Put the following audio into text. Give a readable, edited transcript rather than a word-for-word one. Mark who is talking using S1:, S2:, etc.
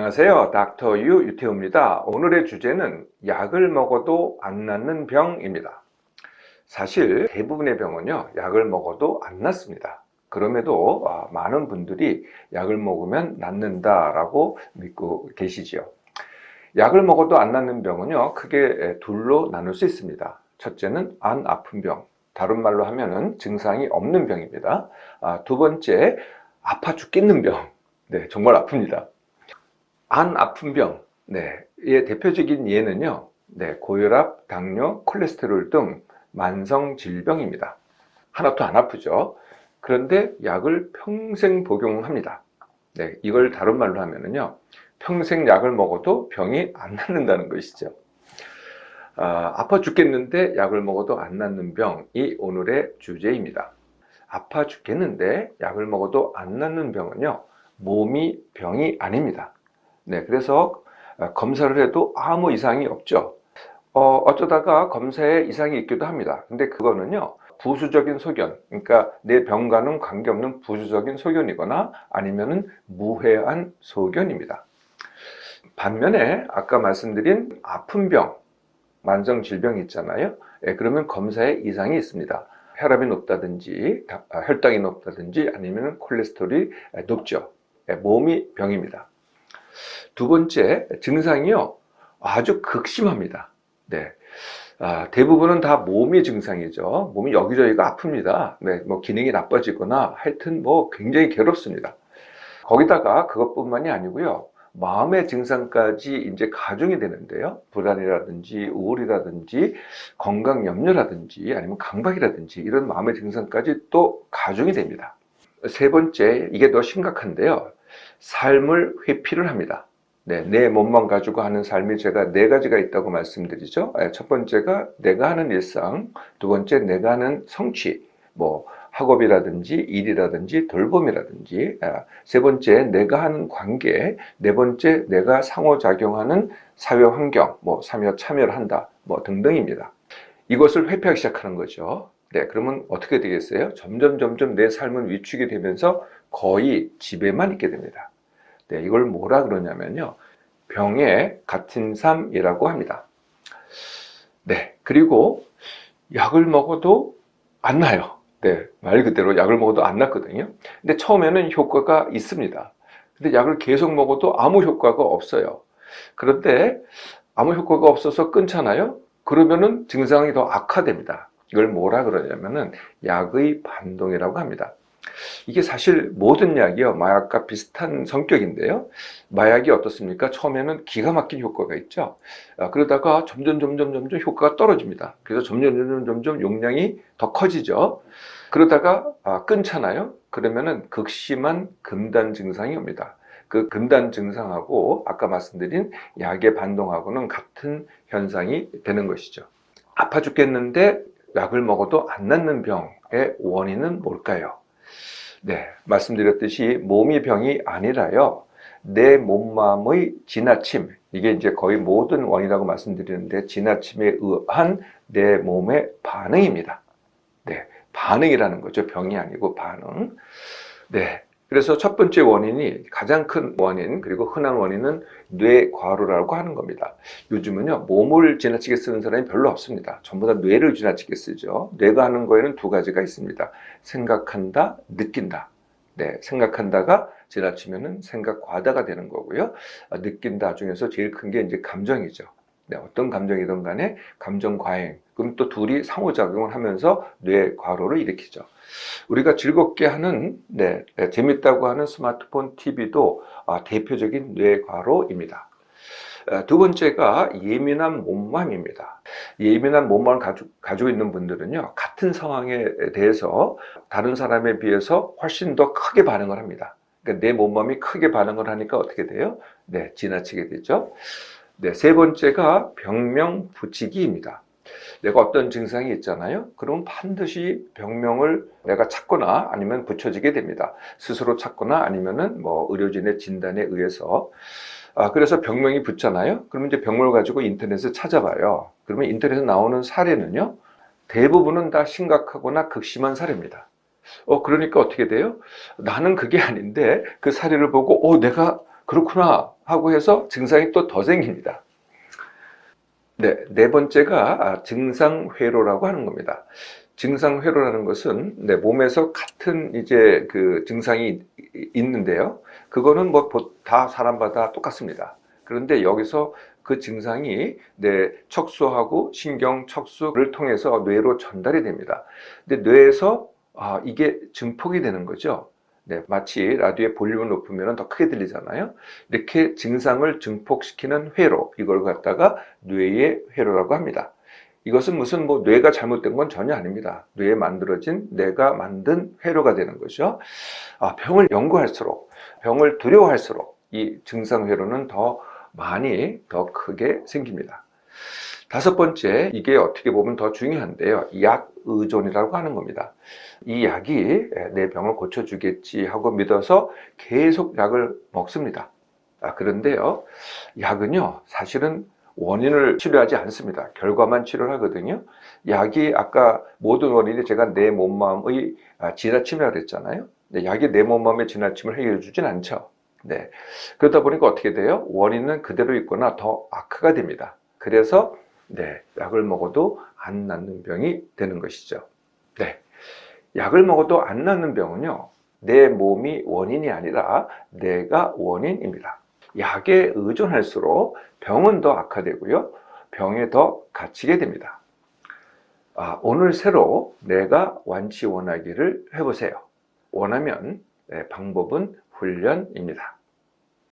S1: 안녕하세요. 닥터 유 유태우입니다. 오늘의 주제는 약을 먹어도 안 낫는 병입니다. 사실 대부분의 병은요, 약을 먹어도 안 낫습니다. 그럼에도 많은 분들이 약을 먹으면 낫는다라고 믿고 계시지요. 약을 먹어도 안 낫는 병은요, 크게 둘로 나눌 수 있습니다. 첫째는 안 아픈 병, 다른 말로 하면은 증상이 없는 병입니다. 두 번째, 아파 죽겠는 병. 네, 정말 아픕니다. 안 아픈 병, 의 대표적인 예는요, 고혈압, 당뇨, 콜레스테롤 등 만성 질병입니다. 하나도 안 아프죠. 그런데 약을 평생 복용합니다. 이걸 다른 말로 하면은요, 평생 약을 먹어도 병이 안 낫는다는 것이죠. 아파 죽겠는데 약을 먹어도 안 낫는 병이 오늘의 주제입니다. 아파 죽겠는데 약을 먹어도 안 낫는 병은요, 몸이 병이 아닙니다. 그래서 검사를 해도 아무 이상이 없죠. 어쩌다가 검사에 이상이 있기도 합니다. 근데 그거는요, 부수적인 소견, 그러니까 내 병과는 관계없는 부수적인 소견이거나 아니면은 무해한 소견입니다. 반면에 아까 말씀드린 아픈 병, 만성 질병이 있잖아요. 그러면 검사에 이상이 있습니다. 혈압이 높다든지 혈당이 높다든지 아니면 콜레스테롤이 높죠. 몸이 병입니다. 두 번째, 증상이요, 아주 극심합니다. 대부분은 다 몸의 증상이죠. 몸이 여기저기가 아픕니다. 뭐 기능이 나빠지거나 하여튼 뭐 굉장히 괴롭습니다. 거기다가 그것뿐만이 아니고요, 마음의 증상까지 이제 가중이 되는데요. 불안이라든지 우울이라든지 건강 염려라든지 아니면 강박이라든지 이런 마음의 증상까지 또 가중이 됩니다. 세 번째, 이게 더 심각한데요. 삶을 회피를 합니다. 내 몸만 가지고 하는 삶이 제가 네 가지가 있다고 말씀드리죠. 첫 번째가 내가 하는 일상, 두 번째 내가 하는 성취, 뭐 학업이라든지 일이라든지 돌봄이라든지, 세 번째 내가 하는 관계, 네 번째 내가 상호작용하는 사회 환경, 뭐 사회 참여를 한다, 뭐 등등입니다. 이것을 회피하기 시작하는 거죠. 그러면 어떻게 되겠어요? 점점 내 삶은 위축이 되면서 거의 집에만 있게 됩니다. 이걸 뭐라 그러냐면요, 병의 같은 삶이라고 합니다. 그리고 약을 먹어도 안 나요. 말 그대로 약을 먹어도 안 낫거든요. 근데 처음에는 효과가 있습니다. 근데 약을 계속 먹어도 아무 효과가 없어요. 그런데 아무 효과가 없어서 끊잖아요. 그러면은 증상이 더 악화됩니다. 이걸 뭐라 그러냐면은 약의 반동이라고 합니다. 이게 사실 모든 약이요, 마약과 비슷한 성격인데요. 마약이 어떻습니까? 처음에는 기가 막힌 효과가 있죠. 그러다가 점점 효과가 떨어집니다. 그래서 점점 용량이 더 커지죠. 그러다가 끊잖아요. 그러면은 극심한 금단 증상이 옵니다. 그 금단 증상하고 아까 말씀드린 약의 반동하고는 같은 현상이 되는 것이죠. 아파 죽겠는데 약을 먹어도 안 낫는 병의 원인은 뭘까요? 말씀드렸듯이 몸이 병이 아니라요, 내 몸맘의 지나침, 이게 이제 거의 모든 원인이라고 말씀드리는데 지나침에 의한 내 몸의 반응입니다. 반응이라는 거죠. 병이 아니고 반응. 그래서 첫 번째 원인이, 가장 큰 원인, 그리고 흔한 원인은 뇌과로라고 하는 겁니다. 요즘은요, 몸을 지나치게 쓰는 사람이 별로 없습니다. 전부 다 뇌를 지나치게 쓰죠. 뇌가 하는 거에는 두 가지가 있습니다. 생각한다, 느낀다. 생각한다가 지나치면은 생각 과다가 되는 거고요. 느낀다 중에서 제일 큰 게 이제 감정이죠. 어떤 감정이든 간에 감정 과잉. 그럼 또 둘이 상호작용을 하면서 뇌 과로를 일으키죠. 우리가 즐겁게 하는, 재밌다고 하는 스마트폰, TV도 대표적인 뇌 과로입니다. 두 번째가 예민한 몸맘입니다. 예민한 몸맘을 가지고 있는 분들은요, 같은 상황에 대해서 다른 사람에 비해서 훨씬 더 크게 반응을 합니다. 그러니까 내 몸맘이 크게 반응을 하니까 어떻게 돼요? 지나치게 되죠. 세 번째가 병명 붙이기입니다. 내가 어떤 증상이 있잖아요. 그럼 반드시 병명을 내가 찾거나 아니면 붙여지게 됩니다. 스스로 찾거나 아니면은 뭐 의료진의 진단에 의해서. 그래서 병명이 붙잖아요. 그러면 이제 병명을 가지고 인터넷에 찾아봐요. 그러면 인터넷에 나오는 사례는요, 대부분은 다 심각하거나 극심한 사례입니다. 그러니까 어떻게 돼요? 나는 그게 아닌데 그 사례를 보고 내가 그렇구나, 하고 해서 증상이 또 더 생깁니다. 네, 네 번째가 증상회로라고 하는 겁니다. 증상회로라는 것은 몸에서 같은 이제 그 증상이 있는데요. 그거는 뭐 다 사람마다 똑같습니다. 그런데 여기서 그 증상이 척수하고 신경 척수를 통해서 뇌로 전달이 됩니다. 근데 뇌에서 이게 증폭이 되는 거죠. 마치 라디오의 볼륨을 높이면 더 크게 들리잖아요. 이렇게 증상을 증폭시키는 회로, 이걸 갖다가 뇌의 회로라고 합니다. 이것은 무슨 뇌가 잘못된 건 전혀 아닙니다. 뇌에 만들어진 뇌가 만든 회로가 되는 거죠. 병을 연구할수록, 병을 두려워할수록 이 증상 회로는 더 많이 더 크게 생깁니다. 다섯 번째, 이게 어떻게 보면 더 중요한데요. 약 의존이라고 하는 겁니다. 이 약이 내 병을 고쳐주겠지 하고 믿어서 계속 약을 먹습니다. 그런데요, 약은요, 사실은 원인을 치료하지 않습니다. 결과만 치료를 하거든요. 약이 아까 모든 원인이 제가 내 몸, 마음의 지나침이라고 그랬잖아요. 약이 내 몸, 마음의 지나침을 해결해 주진 않죠. 그러다 보니까 어떻게 돼요? 원인은 그대로 있거나 더 악화가 됩니다. 그래서 약을 먹어도 안 낫는 병이 되는 것이죠. 약을 먹어도 안 낫는 병은요, 내 몸이 원인이 아니라 내가 원인입니다. 약에 의존할수록 병은 더 악화되고요, 병에 더 갇히게 됩니다. 오늘 새로 내가 완치 원하기를 해보세요. 원하면 방법은 훈련입니다.